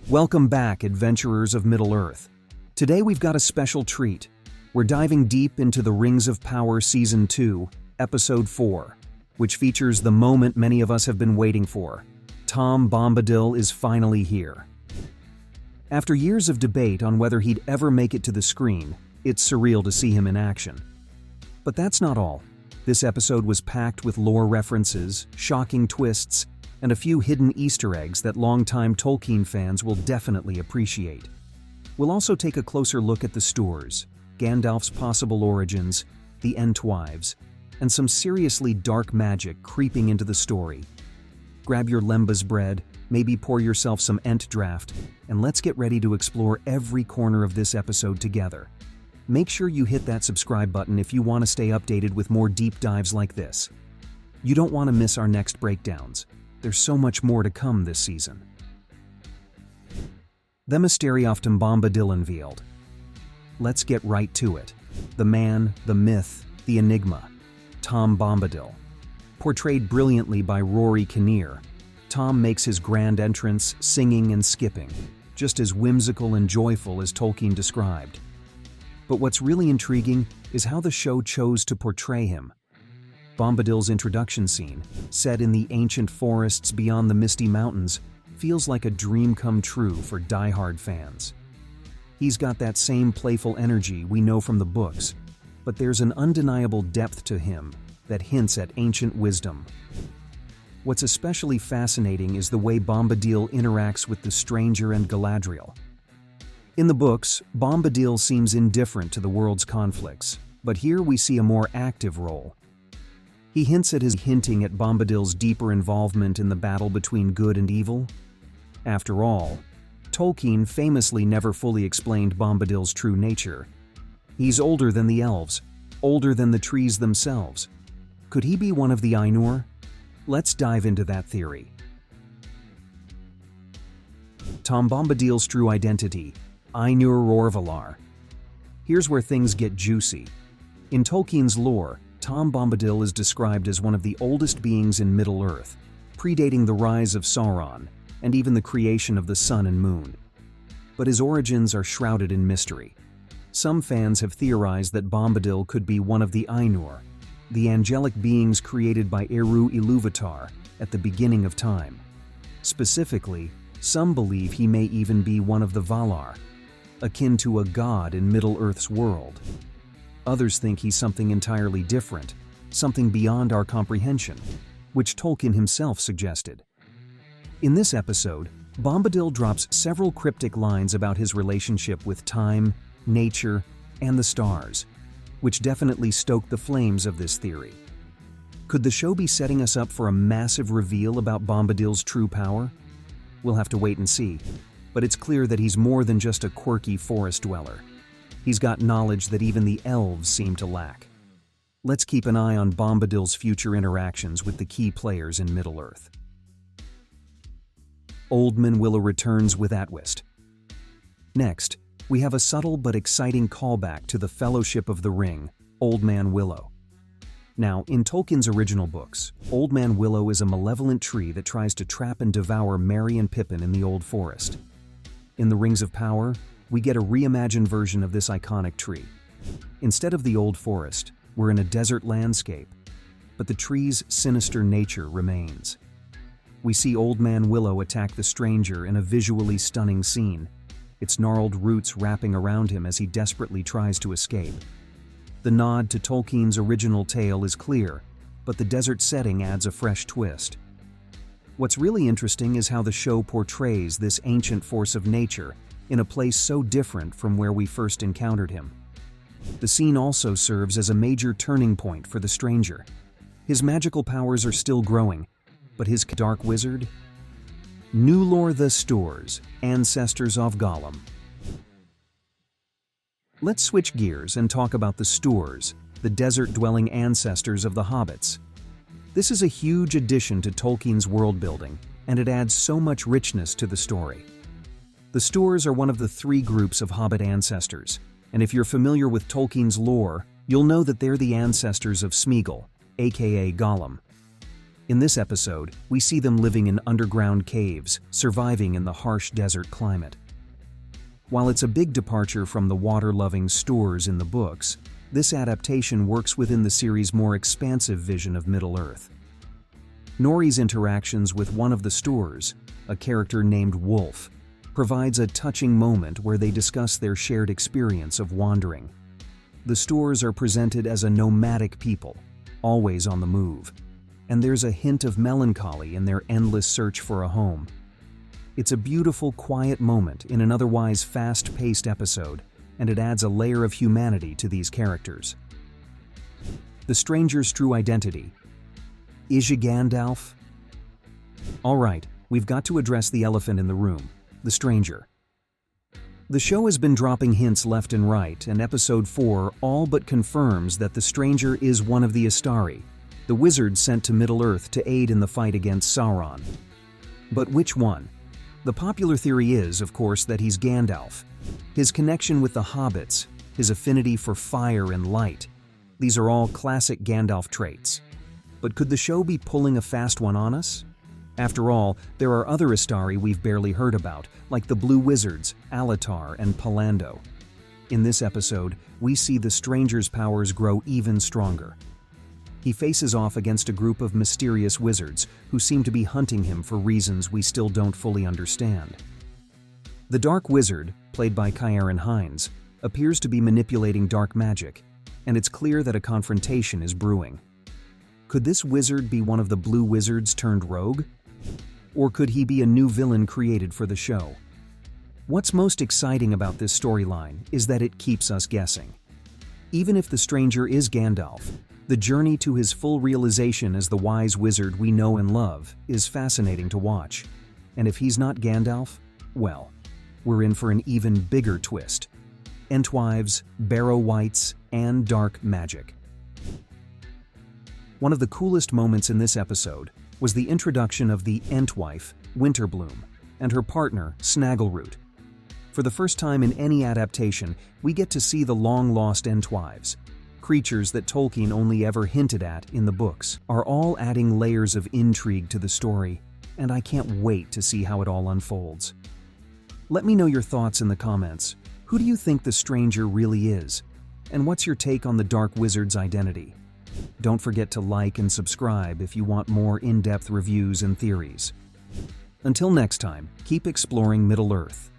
Welcome back, adventurers of Middle-earth. Today we've got a special treat. We're diving deep into the Rings of Power Season 2, Episode 4, which features the moment many of us have been waiting for. Tom Bombadil is finally here. After years of debate on whether he'd ever make it to the screen, it's surreal to see him in action. But that's not all. This episode was packed with lore references, shocking twists, and a few hidden Easter eggs that longtime Tolkien fans will definitely appreciate. We'll also take a closer look at the Stoors, Gandalf's possible origins, the Entwives, and some seriously dark magic creeping into the story. Grab your lembas bread, maybe pour yourself some Ent draft, and let's get ready to explore every corner of this episode together. Make sure you hit that subscribe button if you want to stay updated with more deep dives like this. You don't want to miss our next breakdowns. There's so much more to come this season. The mystery of Tom Bombadil unveiled. Let's get right to it. The man, the myth, the enigma. Tom Bombadil. Portrayed brilliantly by Rory Kinnear, Tom makes his grand entrance singing and skipping, just as whimsical and joyful as Tolkien described. But what's really intriguing is how the show chose to portray him. Bombadil's introduction scene, set in the ancient forests beyond the misty mountains, feels like a dream come true for die-hard fans. He's got that same playful energy we know from the books, but there's an undeniable depth to him that hints at ancient wisdom. What's especially fascinating is the way Bombadil interacts with the stranger and Galadriel. In the books, Bombadil seems indifferent to the world's conflicts, but here we see a more active role. He hints at Bombadil's deeper involvement in the battle between good and evil. After all, Tolkien famously never fully explained Bombadil's true nature. He's older than the elves, older than the trees themselves. Could he be one of the Ainur? Let's dive into that theory. Tom Bombadil's true identity, Ainur Rorvalar. Here's where things get juicy. In Tolkien's lore, Tom Bombadil is described as one of the oldest beings in Middle-earth, predating the rise of Sauron and even the creation of the sun and moon. But his origins are shrouded in mystery. Some fans have theorized that Bombadil could be one of the Ainur, the angelic beings created by Eru Ilúvatar at the beginning of time. Specifically, some believe he may even be one of the Valar, akin to a god in Middle-earth's world. Others think he's something entirely different, something beyond our comprehension, which Tolkien himself suggested. In this episode, Bombadil drops several cryptic lines about his relationship with time, nature, and the stars, which definitely stoke the flames of this theory. Could the show be setting us up for a massive reveal about Bombadil's true power? We'll have to wait and see, but it's clear that he's more than just a quirky forest dweller. He's got knowledge that even the elves seem to lack. Let's keep an eye on Bombadil's future interactions with the key players in Middle-earth. Man Willow returns with Atwist. Next, we have a subtle but exciting callback to the Fellowship of the Ring, Old Man Willow. Now, in Tolkien's original books, Old Man Willow is a malevolent tree that tries to trap and devour Merry and Pippin in the Old Forest. In the Rings of Power, we get a reimagined version of this iconic tree. Instead of the old forest, we're in a desert landscape, but the tree's sinister nature remains. We see Old Man Willow attack the stranger in a visually stunning scene, its gnarled roots wrapping around him as he desperately tries to escape. The nod to Tolkien's original tale is clear, but the desert setting adds a fresh twist. What's really interesting is how the show portrays this ancient force of nature in a place so different from where we first encountered him. The scene also serves as a major turning point for the stranger. His magical powers are still growing, but his dark wizard? New lore: the Stoors, ancestors of Gollum. Let's switch gears and talk about the Stoors, the desert-dwelling ancestors of the hobbits. This is a huge addition to Tolkien's world-building, and it adds so much richness to the story. The Stoors are one of the three groups of hobbit ancestors, and if you're familiar with Tolkien's lore, you'll know that they're the ancestors of Smeagol, aka Gollum. In this episode, we see them living in underground caves, surviving in the harsh desert climate. While it's a big departure from the water-loving stores in the books, this adaptation works within the series' more expansive vision of Middle-earth. Nori's interactions with one of the stores, a character named Wolf, provides a touching moment where they discuss their shared experience of wandering. The stores are presented as a nomadic people, always on the move, and there's a hint of melancholy in their endless search for a home. It's a beautiful, quiet moment in an otherwise fast-paced episode, and it adds a layer of humanity to these characters. The stranger's true identity. Is he Gandalf? Alright, we've got to address the elephant in the room, the stranger. The show has been dropping hints left and right, and Episode 4 all but confirms that the stranger is one of the Astari, the wizards sent to Middle-earth to aid in the fight against Sauron. But which one? The popular theory is, of course, that he's Gandalf. His connection with the hobbits, his affinity for fire and light, these are all classic Gandalf traits. But could the show be pulling a fast one on us? After all, there are other Astari we've barely heard about, like the Blue Wizards, Alatar, and Palando. In this episode, we see the stranger's powers grow even stronger. He faces off against a group of mysterious wizards who seem to be hunting him for reasons we still don't fully understand. The Dark Wizard, played by Ciarán Hinds, appears to be manipulating dark magic, and it's clear that a confrontation is brewing. Could this wizard be one of the Blue Wizards turned rogue? Or could he be a new villain created for the show? What's most exciting about this storyline is that it keeps us guessing. Even if the stranger is Gandalf, the journey to his full realization as the wise wizard we know and love is fascinating to watch. And if he's not Gandalf, well, we're in for an even bigger twist. Entwives, Barrow Wights, and dark magic. One of the coolest moments in this episode was the introduction of the Entwife, Winterbloom, and her partner, Snaggleroot. For the first time in any adaptation, we get to see the long-lost Entwives. Creatures that Tolkien only ever hinted at in the books are all adding layers of intrigue to the story, and I can't wait to see how it all unfolds. Let me know your thoughts in the comments. Who do you think the stranger really is? And what's your take on the Dark Wizard's identity? Don't forget to like and subscribe if you want more in-depth reviews and theories. Until next time, keep exploring Middle-earth.